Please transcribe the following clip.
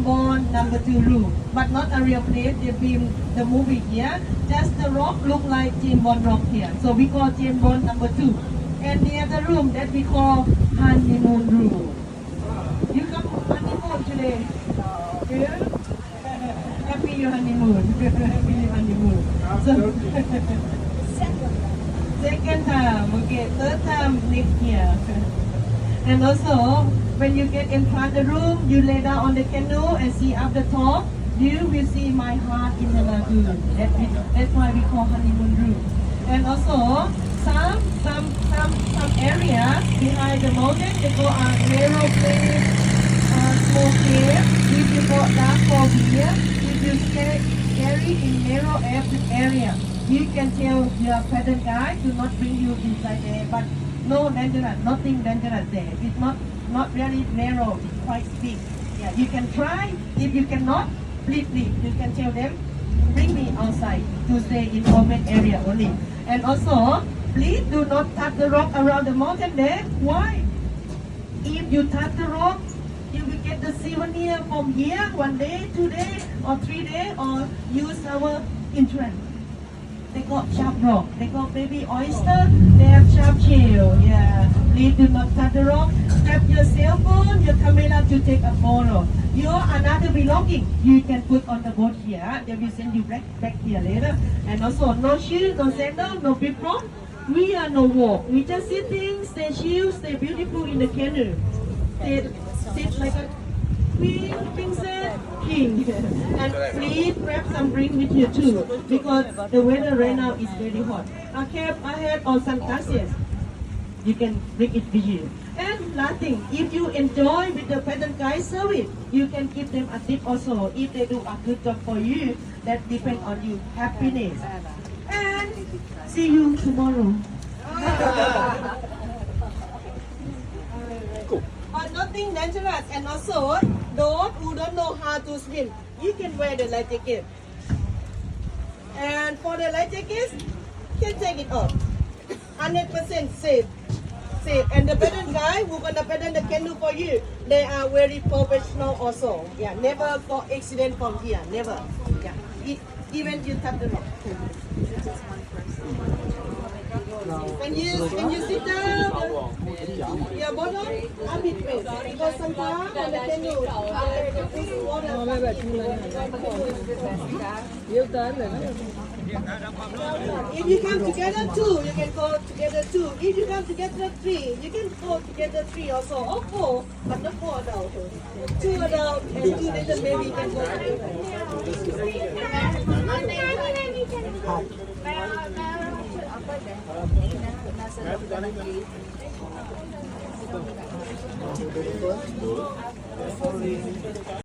Bond number 2 room, but not a real place. They film the movie here. Just the rock look like James Bond rock here. So we call James Bond number 2. And the other room that we call honeymoon room. You come honeymoon today? Good? Happy your honeymoon. Happy your honeymoon. So, second time, okay, third time next year. And also, when you get in front of the room, you lay down on the canoe and see up the top, you will see my heart in the lagoon. That's why we call honeymoon room. And also, some area behind the mountain, they go a narrow place, small cave. If you go dark for beer, if you scary in narrow area, you can tell your paddle guide to not bring you inside there. But no dangerous, nothing dangerous there. It's not really narrow, it's quite big. Yeah, you can try. If you cannot, please leave. You can tell them, bring me outside to stay in open area only. And also, please do not touch the rock around the mountain there. Why? If you touch the rock, you will get the souvenir from here 1 day, 2 days, or 3 days, or use our entrance. They got sharp rock, they got baby oyster, they have sharp shell. Yeah, please do not touch the rock. Grab your cell phone, your camera to take a photo. Your another belonging you can put on the boat here. They will send you back here later. And also no shoes, no sandal, no big rock. We are no walk. We just sitting, stay chill, stay beautiful in the canoe. Sit like a queen, princess, king. And please grab some drink with you too, because the weather right now is very hot. I have on sunglasses. You can bring it with you. And last thing, if you enjoy with the paddle guide service, you can give them a tip also. If they do a good job for you, that depends on you. Happiness. And see you tomorrow. Nothing dangerous. And also, those who don't know how to swim, you can wear the life jacket. And for the life jackets, you can take it off. 100% safe. And the paddle guy who gonna paddle the canoe for you, they are very professional also. Yeah, never got accident from here, never. Yeah, even you touch the rock. When you sit down, your bottom up it face, because sometimes on the canoe, if you come together two, you can go together two. If you come together three, you can go together three also. Or four, but not 4 adults. 2 adults and 2 little baby can go together.